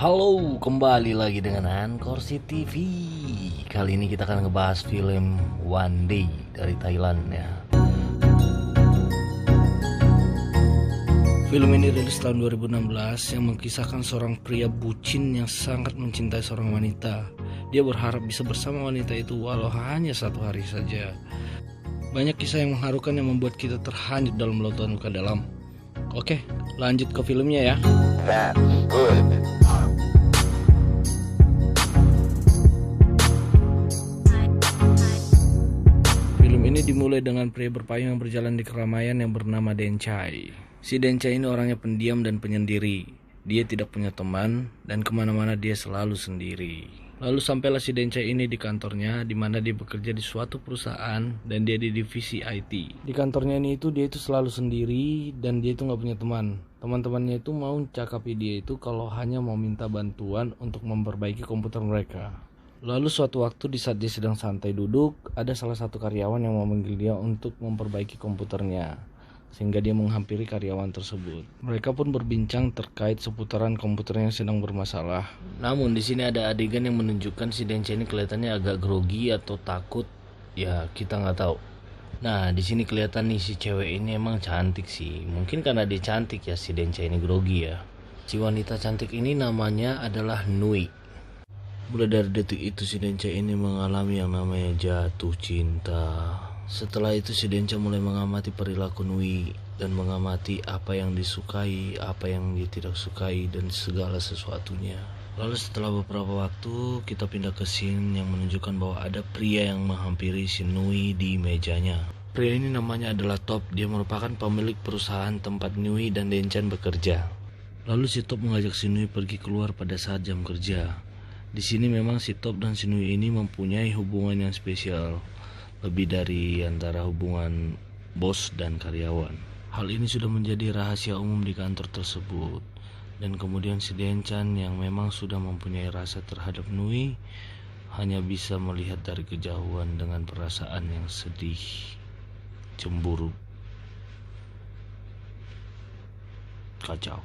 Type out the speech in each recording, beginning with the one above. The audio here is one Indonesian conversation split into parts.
Halo, kembali lagi dengan Ankorsi TV. Kali ini kita akan ngebahas film One Day dari Thailand ya. Film ini rilis tahun 2016 yang mengisahkan seorang pria bucin yang sangat mencintai seorang wanita. Dia berharap bisa bersama wanita itu walau hanya satu hari saja. Banyak kisah yang mengharukan yang membuat kita terhanyut dalam lautan luka dalam. Oke, lanjut ke filmnya ya. That's good. Film ini dimulai dengan pria berpayung yang berjalan di keramaian yang bernama Dencai. Si Dencai ini orangnya pendiam dan penyendiri. Dia tidak punya teman dan kemana-mana dia selalu sendiri. Lalu sampailah si Dencai ini di kantornya, di mana dia bekerja di suatu perusahaan dan dia di divisi IT. Di kantornya ini dia itu selalu sendiri dan dia itu nggak punya teman. Teman-temannya itu mau cakapi dia itu kalau hanya mau minta bantuan untuk memperbaiki komputer mereka. Lalu suatu waktu di saat dia sedang santai duduk, ada salah satu karyawan yang memanggil dia untuk memperbaiki komputernya. Sehingga dia menghampiri karyawan tersebut. Mereka pun berbincang terkait seputaran komputernya yang sedang bermasalah. Namun di sini ada adegan yang menunjukkan si Dencai ini kelihatannya agak grogi atau takut. Ya kita nggak tahu. Nah di sini kelihatan nih si cewek ini emang cantik sih. Mungkin karena dia cantik ya si Dencai ini grogi ya. Si wanita cantik ini namanya adalah Nui. Mulai dari detik itu si Dencai ini mengalami yang namanya jatuh cinta. Setelah itu si Dencai mulai mengamati perilaku Nui dan mengamati apa yang disukai, apa yang dia tidak sukai dan segala sesuatunya. Lalu setelah beberapa waktu kita pindah ke scene yang menunjukkan bahwa ada pria yang menghampiri si Nui di mejanya. Pria ini namanya adalah Top. Dia merupakan pemilik perusahaan tempat Nui dan Dencai bekerja. Lalu si Top mengajak si Nui pergi keluar pada saat jam kerja. Di sini memang si Top dan si Nui ini mempunyai hubungan yang spesial, lebih dari antara hubungan bos dan karyawan. Hal ini sudah menjadi rahasia umum di kantor tersebut. Dan kemudian si Dencai yang memang sudah mempunyai rasa terhadap Nui hanya bisa melihat dari kejauhan dengan perasaan yang sedih, cemburu, kacau.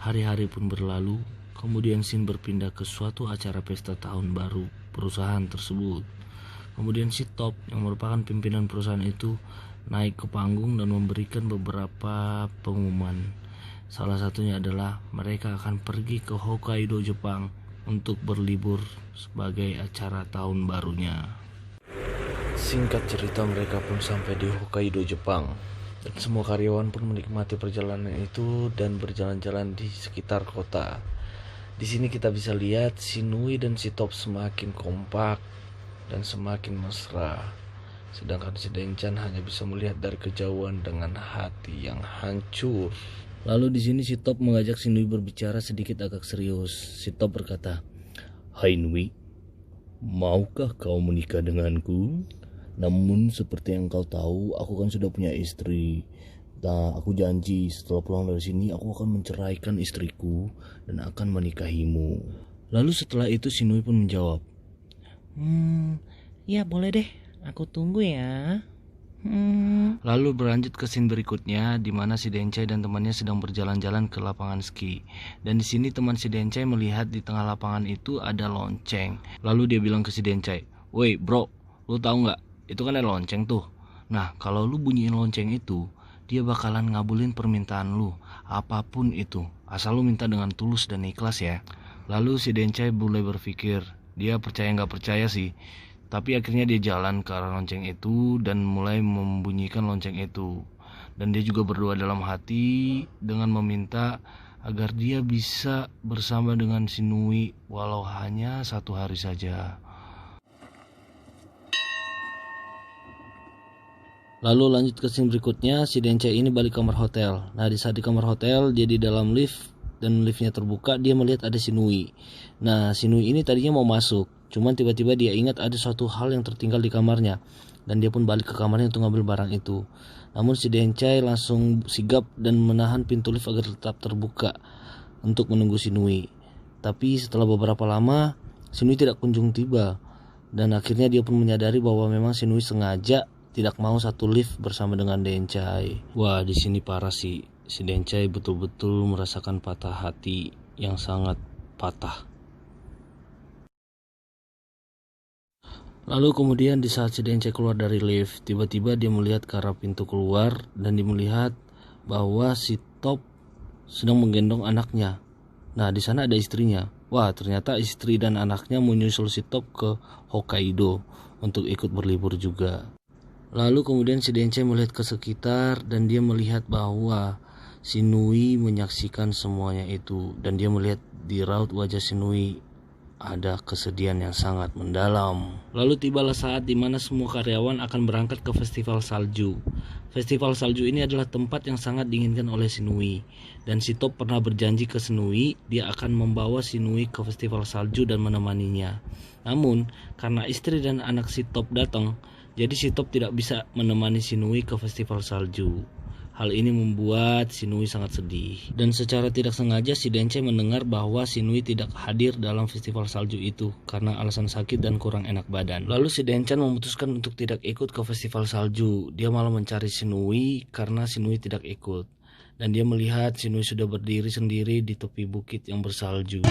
Hari-hari pun berlalu. Kemudian scene berpindah ke suatu acara pesta tahun baru perusahaan tersebut. Kemudian si Top yang merupakan pimpinan perusahaan itu naik ke panggung dan memberikan beberapa pengumuman. Salah satunya adalah mereka akan pergi ke Hokkaido, Jepang untuk berlibur sebagai acara tahun barunya. Singkat cerita mereka pun sampai di Hokkaido, Jepang. Dan semua karyawan pun menikmati perjalanan itu dan berjalan-jalan di sekitar kota. Di sini kita bisa lihat si Nui dan si Top semakin kompak dan semakin mesra. Sedangkan si Dencai hanya bisa melihat dari kejauhan dengan hati yang hancur. Lalu di sini si Top mengajak si Nui berbicara sedikit agak serius. Si Top berkata, "Hai Nui, maukah kau menikah denganku? Namun seperti yang kau tahu, aku kan sudah punya istri. Nah, aku janji setelah pulang dari sini aku akan menceraikan istriku dan akan menikahimu." Lalu setelah itu si Nui pun menjawab, ya boleh deh, aku tunggu ya. Lalu berlanjut ke scene berikutnya di mana si Dencai dan temannya sedang berjalan-jalan ke lapangan ski. Dan di sini teman si Dencai melihat di tengah lapangan itu ada lonceng. Lalu dia bilang ke si Dencai, "Woi bro, lu tahu nggak? Itu kan ada lonceng tuh. Nah, kalau lu bunyiin lonceng itu, dia bakalan ngabulin permintaan lu, apapun itu, asal lu minta dengan tulus dan ikhlas ya." Lalu si Dencai mulai berpikir, dia percaya nggak percaya sih, tapi akhirnya dia jalan ke arah lonceng itu dan mulai membunyikan lonceng itu. Dan dia juga berdoa dalam hati dengan meminta agar dia bisa bersama dengan si Nui walau hanya satu hari saja. Lalu lanjut ke scene berikutnya, si Dencai ini balik kamar hotel. Nah di saat di kamar hotel, dia di dalam lift dan liftnya terbuka, dia melihat ada si Nui. Nah si Nui ini tadinya mau masuk, cuman tiba-tiba dia ingat ada suatu hal yang tertinggal di kamarnya. Dan dia pun balik ke kamarnya untuk ngambil barang itu. Namun si Dencai langsung sigap dan menahan pintu lift agar tetap terbuka untuk menunggu si Nui. Tapi setelah beberapa lama, si Nui tidak kunjung tiba. Dan akhirnya dia pun menyadari bahwa memang si Nui sengaja tidak mau satu lift bersama dengan Dencai. Wah, di sini parah sih. Si Dencai betul-betul merasakan patah hati yang sangat patah. Lalu kemudian di saat si Dencai keluar dari lift, tiba-tiba dia melihat ke arah pintu keluar dan dia melihat bahwa si Top sedang menggendong anaknya. Nah, di sana ada istrinya. Wah, ternyata istri dan anaknya menyusul si Top ke Hokkaido untuk ikut berlibur juga. Lalu kemudian si Dencai melihat ke sekitar dan dia melihat bahwa si Nui menyaksikan semuanya itu, dan dia melihat di raut wajah si Nui ada kesedihan yang sangat mendalam. Lalu tibalah saat di mana semua karyawan akan berangkat ke festival salju. Festival salju ini adalah tempat yang sangat diinginkan oleh Shinui, dan si Top pernah berjanji ke Shinui dia akan membawa Shinui ke festival salju dan menemaninya. Namun karena istri dan anak si Top datang, jadi si Top tidak bisa menemani Shinui ke festival salju. Hal ini membuat Shinui sangat sedih. Dan secara tidak sengaja si Dencai mendengar bahwa Shinui tidak hadir dalam festival salju itu karena alasan sakit dan kurang enak badan. Lalu si Dencai memutuskan untuk tidak ikut ke festival salju. Dia malah mencari Shinui karena Shinui tidak ikut. Dan dia melihat Shinui sudah berdiri sendiri di tepi bukit yang bersalju.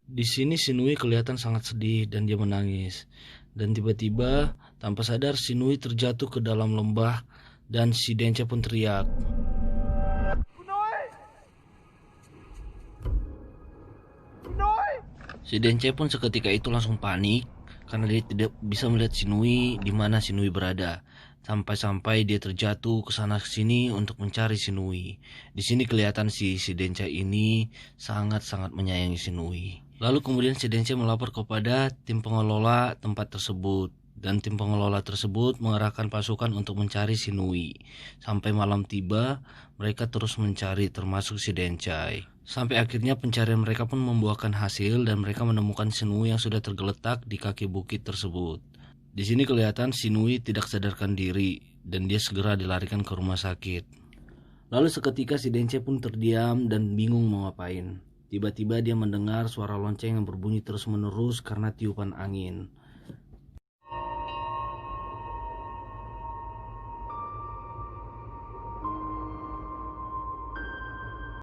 Di sini Shinui kelihatan sangat sedih dan dia menangis. Dan tiba-tiba tanpa sadar Shinui terjatuh ke dalam lembah dan si Dencai pun teriak. Si Dencai pun seketika itu langsung panik karena dia tidak bisa melihat Shinui di mana Shinui berada. Sampai-sampai dia terjatuh ke sana sini untuk mencari Shinui. Di sini kelihatan si Dencai ini sangat-sangat menyayangi Shinui. Lalu kemudian si Dencai melapor kepada tim pengelola tempat tersebut. Dan tim pengelola tersebut mengerahkan pasukan untuk mencari Shinui. Sampai malam tiba, mereka terus mencari termasuk si Dencai. Sampai akhirnya pencarian mereka pun membuahkan hasil dan mereka menemukan Shinui yang sudah tergeletak di kaki bukit tersebut. Di sini kelihatan Shinui tidak sadarkan diri dan dia segera dilarikan ke rumah sakit. Lalu seketika si Dencai pun terdiam dan bingung mau ngapain. Tiba-tiba dia mendengar suara lonceng yang berbunyi terus-menerus karena tiupan angin.